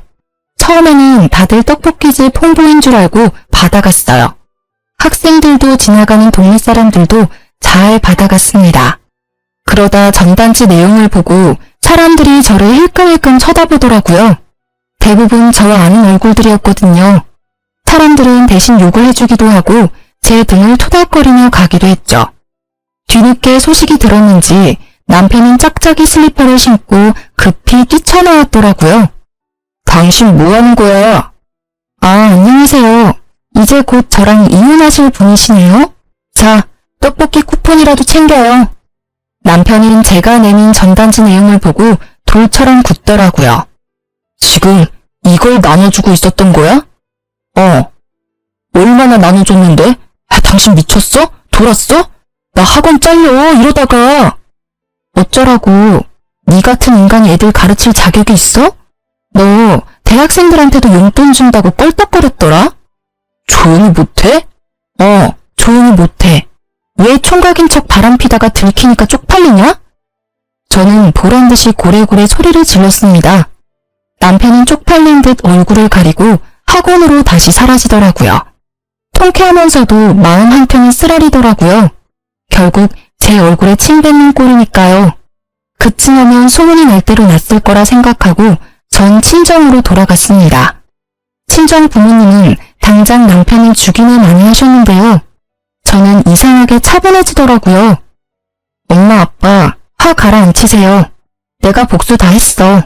처음에는 다들 떡볶이집 홍보인 줄 알고 받아갔어요. 학생들도 지나가는 동네 사람들도 잘 받아갔습니다. 그러다 전단지 내용을 보고 사람들이 저를 힐끔힐끔 쳐다보더라고요. 대부분 저와 아는 얼굴들이었거든요. 사람들은 대신 욕을 해주기도 하고 제 등을 토닥거리며 가기도 했죠. 뒤늦게 소식이 들었는지 남편은 짝짝이 슬리퍼를 신고 급히 뛰쳐나왔더라고요. 당신 뭐하는 거야? 아, 안녕하세요. 이제 곧 저랑 이혼하실 분이시네요? 자, 떡볶이 쿠폰이라도 챙겨요. 남편은 제가 내민 전단지 내용을 보고 돌처럼 굳더라고요. 지금 이걸 나눠주고 있었던 거야? 얼마나 나눠줬는데? 당신 미쳤어? 돌았어? 나 학원 잘려 이러다가. 어쩌라고. 네 같은 인간이 애들 가르칠 자격이 있어? 너 대학생들한테도 용돈 준다고 껄떡거렸더라? 조용히 못해? 조용히 못해. 왜 총각인 척 바람피다가 들키니까 쪽팔리냐? 저는 보란듯이 고래고래 소리를 질렀습니다. 남편은 쪽팔린 듯 얼굴을 가리고 학원으로 다시 사라지더라고요. 통쾌하면서도 마음 한켠이 쓰라리더라고요. 결국 제 얼굴에 침 뱉는 꼴이니까요. 그쯤하면 소문이 날 대로 났을 거라 생각하고 전 친정으로 돌아갔습니다. 친정 부모님은 당장 남편을 죽이나 마니 하셨는데요. 저는 이상하게 차분해지더라고요. 엄마 아빠 화 가라앉히세요. 내가 복수 다 했어.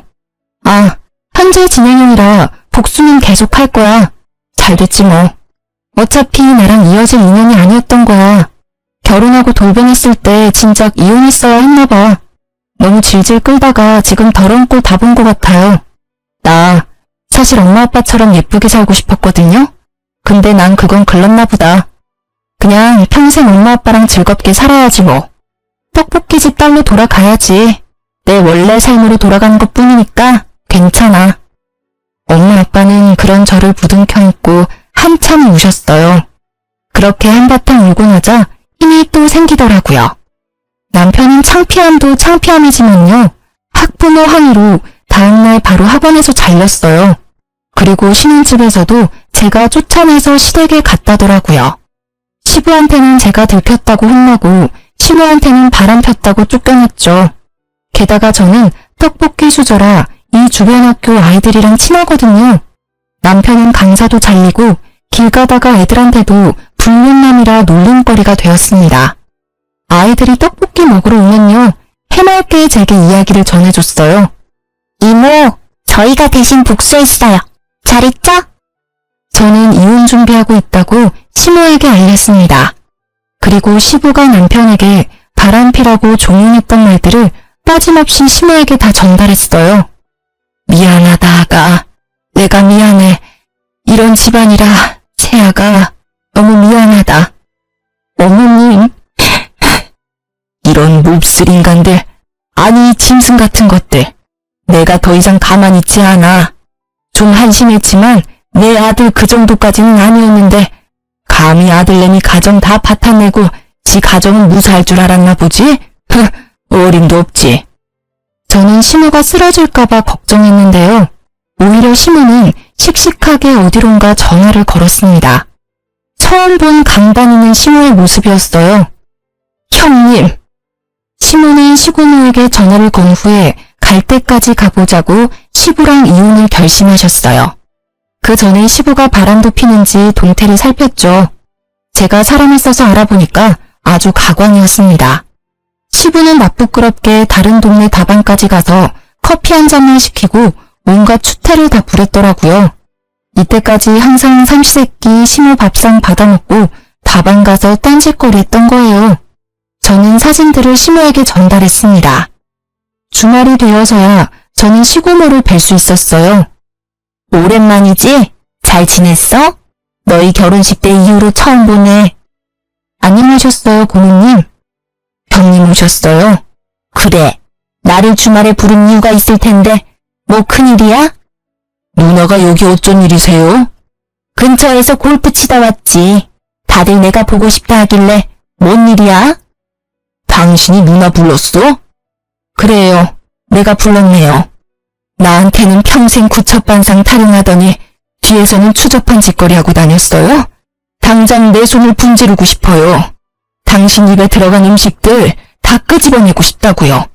현재 진행형이라 복수는 계속 할 거야. 잘 됐지 뭐. 어차피 나랑 이어질 인연이 아니었던 거야. 결혼하고 돌변했을 때 진작 이혼했어야 했나 봐. 너무 질질 끌다가 지금 더러운 꼴 다 본 것 같아요. 나 사실 엄마 아빠처럼 예쁘게 살고 싶었거든요. 근데 난 그건 글렀나 보다. 그냥 평생 엄마 아빠랑 즐겁게 살아야지 뭐. 떡볶이집 딸로 돌아가야지. 내 원래 삶으로 돌아가는 것뿐이니까 괜찮아. 엄마 아빠는 그런 저를 부둥켜 안고 한참 우셨어요. 그렇게 한바탕 울고 나자 힘이 또 생기더라고요. 남편은 창피함도 창피함이지만요. 학부모 항의로 다음날 바로 학원에서 잘렸어요. 그리고 신혼집에서도 제가 쫓아내서 시댁에 갔다더라고요. 시부한테는 제가 들켰다고 혼나고 시모한테는 바람 폈다고 쫓겨났죠. 게다가 저는 떡볶이 수저라 이 주변 학교 아이들이랑 친하거든요. 남편은 강사도 잘리고 길 가다가 애들한테도 불륜남이라 놀림거리가 되었습니다. 아이들이 떡볶이 먹으러 오면요. 해맑게 제게 이야기를 전해줬어요. 이모, 저희가 대신 복수했어요. 잘했죠? 저는 이혼 준비하고 있다고 시모에게 알렸습니다. 그리고 시부가 남편에게 바람피라고 종용했던 말들을 빠짐없이 시모에게 다 전달했어요. 미안하다, 아가. 내가 미안해. 이런 집안이라 채아가 너무 미안하다. 어머님, 이런 몹쓸 인간들, 아니 짐승 같은 것들. 내가 더 이상 가만히 있지 않아. 좀 한심했지만 내 아들 그 정도까지는 아니었는데 감히 아들내미 가정 다 파탄내고 지 가정은 무사할 줄 알았나 보지? 어림도 없지. 저는 시모가 쓰러질까봐 걱정했는데요. 오히려 시모는 씩씩하게 어디론가 전화를 걸었습니다. 처음 본 강단있는 시모의 모습이었어요. 형님! 시모는 시고모에게 전화를 건 후에 갈 때까지 가보자고 시부랑 이혼을 결심하셨어요. 그 전에 시부가 바람도 피는지 동태를 살폈죠. 제가 사람을 써서 알아보니까 아주 가관이었습니다. 시부는 나쁘끄럽게 다른 동네 다방까지 가서 커피 한 잔만 시키고 온갖 추태를 다 부렸더라고요. 이때까지 항상 삼시세끼 시모 밥상 받아먹고 다방 가서 딴짓거리 했던 거예요. 저는 사진들을 시모에게 전달했습니다. 주말이 되어서야 저는 시고모를 뵐 수 있었어요. 오랜만이지? 잘 지냈어? 너희 결혼식 때 이후로 처음 보네. 안녕하셨어요, 고모님. 형님 오셨어요? 그래, 나를 주말에 부른 이유가 있을 텐데 뭐 큰일이야? 누나가 여기 어쩐 일이세요? 근처에서 골프 치다 왔지. 다들 내가 보고 싶다 하길래 뭔 일이야? 당신이 누나 불렀어? 그래요, 내가 불렀네요. 나한테는 평생 구첩반상 타령하더니 뒤에서는 추접한 짓거리 하고 다녔어요? 당장 내 손을 분지르고 싶어요. 당신 입에 들어간 음식들 다 끄집어내고 싶다고요.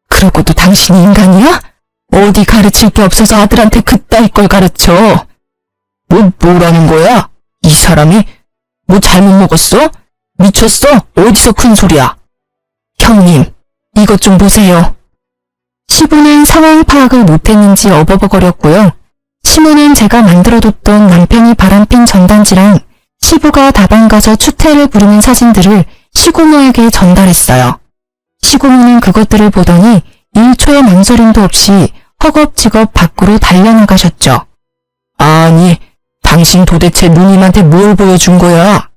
그러고도 당신이 인간이야? 어디 가르칠 게 없어서 아들한테 그따위 걸 가르쳐. 뭐라는 거야? 이 사람이 뭐 잘못 먹었어? 미쳤어? 어디서 큰 소리야? 형님, 이것 좀 보세요. 시부는 상황 파악을 못했는지 어버버거렸고요. 시모는 제가 만들어뒀던 남편이 바람핀 전단지랑 시부가 다방 가서 추태를 부리는 사진들을 시고모에게 전달했어요. 시고모는 그것들을 보더니 1초의 망설임도 없이 허겁지겁 밖으로 달려나가셨죠. 아니, 당신 도대체 누님한테 뭘 보여준 거야?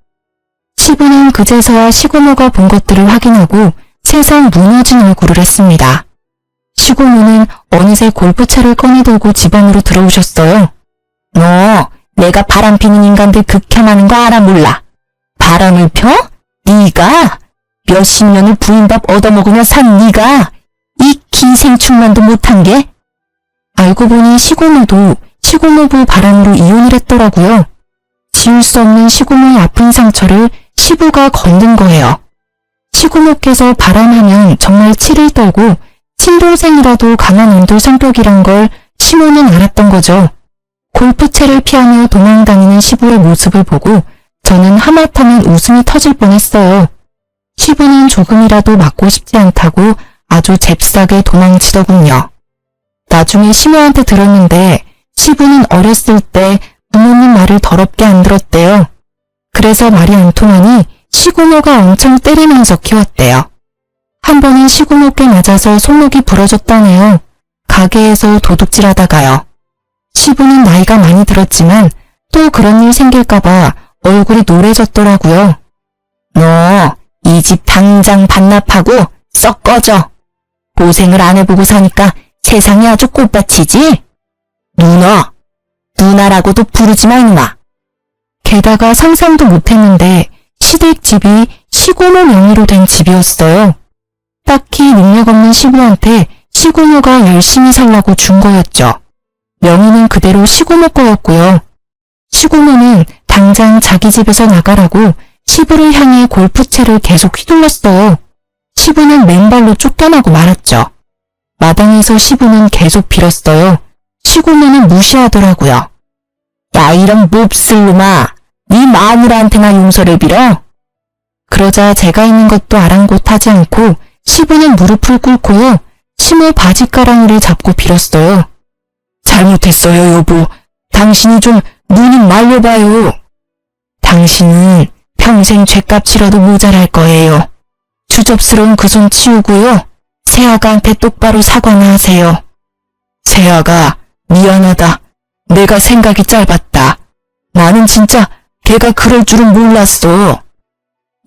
시부는 그제서야 시고모가 본 것들을 확인하고 세상 무너진 얼굴을 했습니다. 시고모는 어느새 골프채를 꺼내들고 집 안으로 들어오셨어요. 너 내가 바람피는 인간들 극혐하는 거 알아 몰라? 바람을 펴? 네가? 몇십 년을 부인밥 얻어먹으며 산 네가? 이 기생충만도 못한 게? 알고 보니 시고모도 시고모부 바람으로 이혼을 했더라고요. 지울 수 없는 시고모의 아픈 상처를 시부가 건든 거예요. 시고모께서 바람하면 정말 치를 떨고 친동생이라도 강한 온돌 성격이란 걸 시모는 알았던 거죠. 골프채를 피하며 도망다니는 시부의 모습을 보고 저는 하마터면 웃음이 터질 뻔했어요. 시부는 조금이라도 맞고 싶지 않다고 아주 잽싸게 도망치더군요. 나중에 시모한테 들었는데 시부는 어렸을 때 부모님 말을 더럽게 안 들었대요. 그래서 말이 안 통하니 시고모가 엄청 때리면서 키웠대요. 한 번은 시고모께 맞아서 손목이 부러졌다네요. 가게에서 도둑질하다가요. 시부는 나이가 많이 들었지만 또 그런 일 생길까봐 얼굴이 노래졌더라고요. 너 이 집 당장 반납하고 썩 꺼져. 고생을 안 해보고 사니까 세상이 아주 꽃밭이지? 누나라고도 부르지 마 이놈아. 게다가 상상도 못했는데 시댁집이 시고모 명의로 된 집이었어요. 딱히 능력 없는 시부한테 시고모가 열심히 살라고 준 거였죠. 명의는 그대로 시고모 거였고요. 시고모는 당장 자기 집에서 나가라고 시부를 향해 골프채를 계속 휘둘렀어요. 시부는 맨발로 쫓겨나고 말았죠. 마당에서 시부는 계속 빌었어요. 시고모는 무시하더라고요. 야, 이런 몹쓸 놈아, 네 마누라한테나 용서를 빌어? 그러자 제가 있는 것도 아랑곳하지 않고 시부는 무릎을 꿇고요. 시모 바지가랑이를 잡고 빌었어요. 잘못했어요, 여보. 당신이 좀 누님 말려봐요. 당신은 평생 죗값 치러도 모자랄 거예요. 주접스러운 그 손 치우고요. 세아가한테 똑바로 사과나 하세요. 세아가, 미안하다. 내가 생각이 짧았다. 나는 진짜 걔가 그럴 줄은 몰랐어.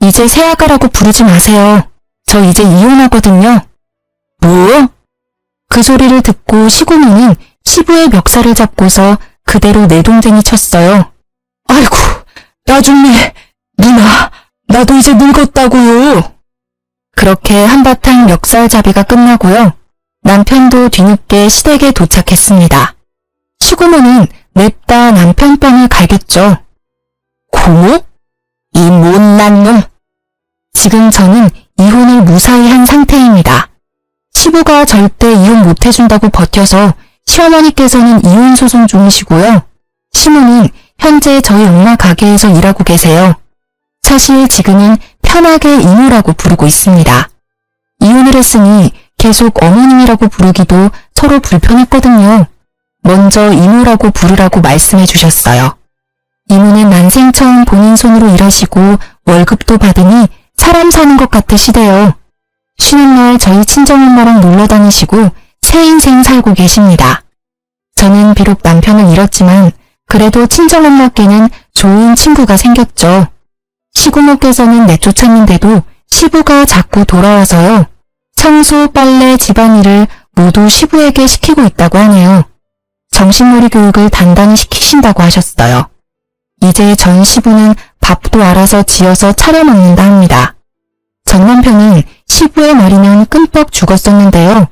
이제 세아가라고 부르지 마세요. 저 이제 이혼하거든요. 뭐? 그 소리를 듣고 시고모는 시부의 멱살을 잡고서 그대로 내동댕이 쳤어요. 아이고, 나 죽네. 누나, 나도 이제 늙었다고요. 그렇게 한바탕 멱살잡이가 끝나고요. 남편도 뒤늦게 시댁에 도착했습니다. 시고모는 냅다 남편 뺨을 갈겼죠. 고모? 이 못난 놈. 지금 저는 이혼을 무사히 한 상태입니다. 시부가 절대 이혼 못해준다고 버텨서 시어머니께서는 이혼 소송 중이시고요. 시모는 현재 저희 엄마 가게에서 일하고 계세요. 사실 지금은 편하게 이모라고 부르고 있습니다. 이혼을 했으니 계속 어머님이라고 부르기도 서로 불편했거든요. 먼저 이모라고 부르라고 말씀해 주셨어요. 이모는 난생 처음 본인 손으로 일하시고 월급도 받으니 사람 사는 것 같으시대요. 쉬는 날 저희 친정엄마랑 놀러 다니시고 새 인생 살고 계십니다. 저는 비록 남편을 잃었지만 그래도 친정엄마께는 좋은 친구가 생겼죠. 시고모께서는 내쫓았는데도 시부가 자꾸 돌아와서요. 청소, 빨래, 집안일을 모두 시부에게 시키고 있다고 하네요. 정신놀이 교육을 단단히 시키신다고 하셨어요. 이제 전 시부는 밥도 알아서 지어서 차려 먹는다 합니다. 전 남편은 시부의 말이면 끔뻑 죽었었는데요.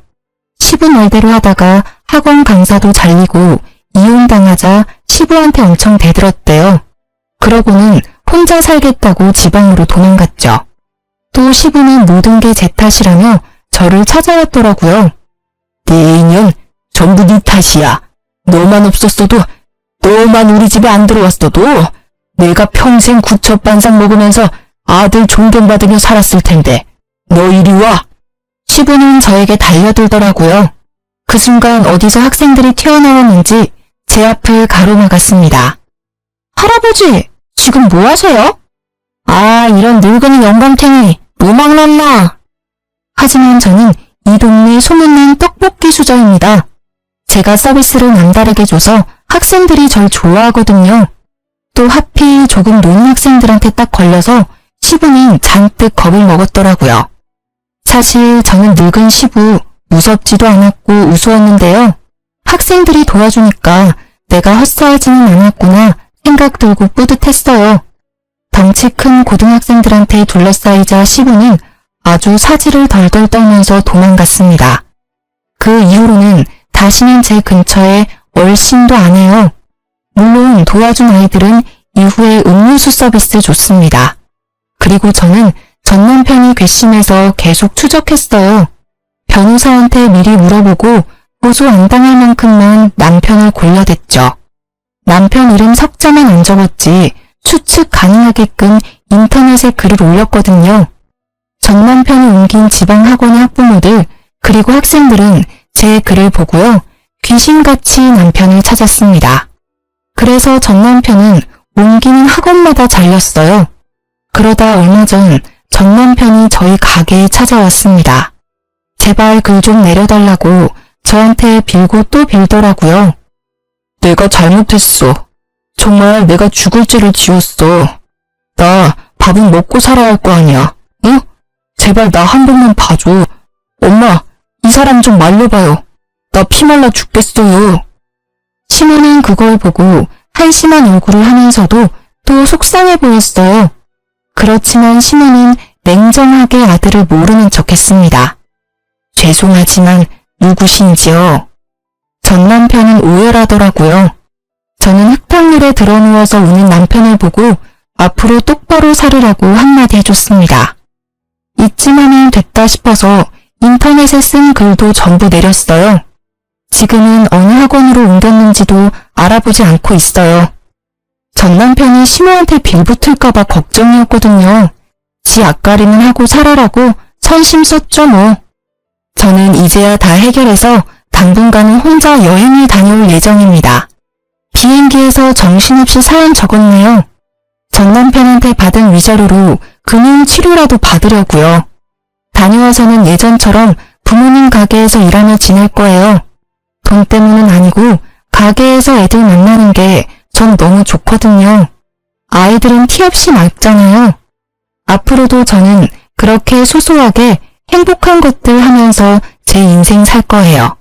시부 말대로 하다가 학원 강사도 잘리고 이혼당하자 시부한테 엄청 대들었대요. 그러고는 혼자 살겠다고 지방으로 도망갔죠. 또 시부는 모든 게 제 탓이라며 저를 찾아왔더라고요. 네 인연 전부 네 탓이야. 너만 없었어도, 너만 우리 집에 안 들어왔어도 내가 평생 구첩반상 먹으면서 아들 존경받으며 살았을 텐데 너 이리 와. 시부는 저에게 달려들더라고요. 그 순간 어디서 학생들이 튀어나왔는지 제 앞을 가로막았습니다. 할아버지, 지금 뭐 하세요? 아, 이런 늙은이 영감탱이, 노망났나? 하지만 저는 이 동네 소문난 떡볶이 수저입니다. 제가 서비스를 남다르게 줘서 학생들이 절 좋아하거든요. 또 하필 조금 노는 학생들한테 딱 걸려서 시부는 잔뜩 겁을 먹었더라고요. 사실 저는 늙은 시부 무섭지도 않았고 우스웠는데요. 학생들이 도와주니까 내가 헛살지는 않았구나 생각 들고 뿌듯했어요. 덩치 큰 고등학생들한테 둘러싸이자 시부는 아주 사지를 덜덜 떨면서 도망갔습니다. 그 이후로는 다시는 제 근처에 얼씬도 안 해요. 물론 도와준 아이들은 이후에 음료수 서비스 줬습니다. 그리고 저는 전 남편이 괘씸해서 계속 추적했어요. 변호사한테 미리 물어보고 고소 안 당할 만큼만 남편을 골라댔죠. 남편 이름 석자만 안 적었지 추측 가능하게끔 인터넷에 글을 올렸거든요. 전 남편이 옮긴 지방 학원의 학부모들 그리고 학생들은 제 글을 보고요. 귀신같이 남편을 찾았습니다. 그래서 전 남편은 옮기는 학원마다 잘렸어요. 그러다 얼마 전 전 남편이 저희 가게에 찾아왔습니다. 제발 글 좀 내려달라고 저한테 빌고 또 빌더라고요. 내가 잘못했어. 정말 내가 죽을 죄를 지었어. 나 밥은 먹고 살아야 할 거 아니야. 응? 제발 나 한 번만 봐줘. 엄마, 이 사람 좀 말려봐요. 나 피 말라 죽겠어요. 시모는 그걸 보고 한심한 얼굴을 하면서도 또 속상해 보였어요. 그렇지만 시모는 냉정하게 아들을 모르는 척했습니다. 죄송하지만 누구신지요? 전 남편은 오열하더라고요. 저는 흙탕물에 드러누워서 우는 남편을 보고 앞으로 똑바로 살으라고 한마디 해줬습니다. 이쯤 하면 됐다 싶어서 인터넷에 쓴 글도 전부 내렸어요. 지금은 어느 학원으로 옮겼는지도 알아보지 않고 있어요. 전 남편이 시모한테 빌붙을까봐 걱정이었거든요. 지 앞가림은 하고 살아라고 선심 썼죠 뭐. 저는 이제야 다 해결해서 당분간은 혼자 여행을 다녀올 예정입니다. 비행기에서 정신없이 사연 적었네요. 전 남편한테 받은 위자료로 금융 치료라도 받으려고요. 다녀와서는 예전처럼 부모님 가게에서 일하며 지낼 거예요. 돈 때문은 아니고 가게에서 애들 만나는 게 전 너무 좋거든요. 아이들은 티 없이 맑잖아요. 앞으로도 저는 그렇게 소소하게 행복한 것들 하면서 제 인생 살 거예요.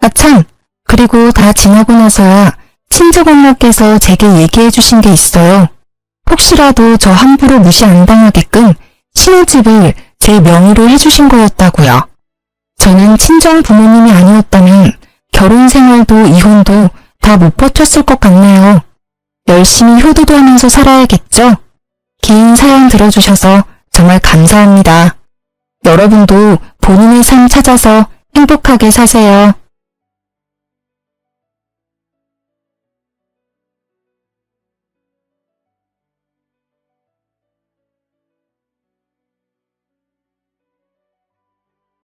아참, 그리고 다 지나고 나서야 친정 엄마께서 제게 얘기해 주신 게 있어요. 혹시라도 저 함부로 무시 안 당하게끔 신혼집을 제 명의로 해주신 거였다고요. 저는 친정 부모님이 아니었다면 결혼 생활도 이혼도 다 못 버텼을 것 같네요. 열심히 효도도 하면서 살아야겠죠? 긴 사연 들어주셔서 정말 감사합니다. 여러분도 본인의 삶 찾아서 행복하게 사세요.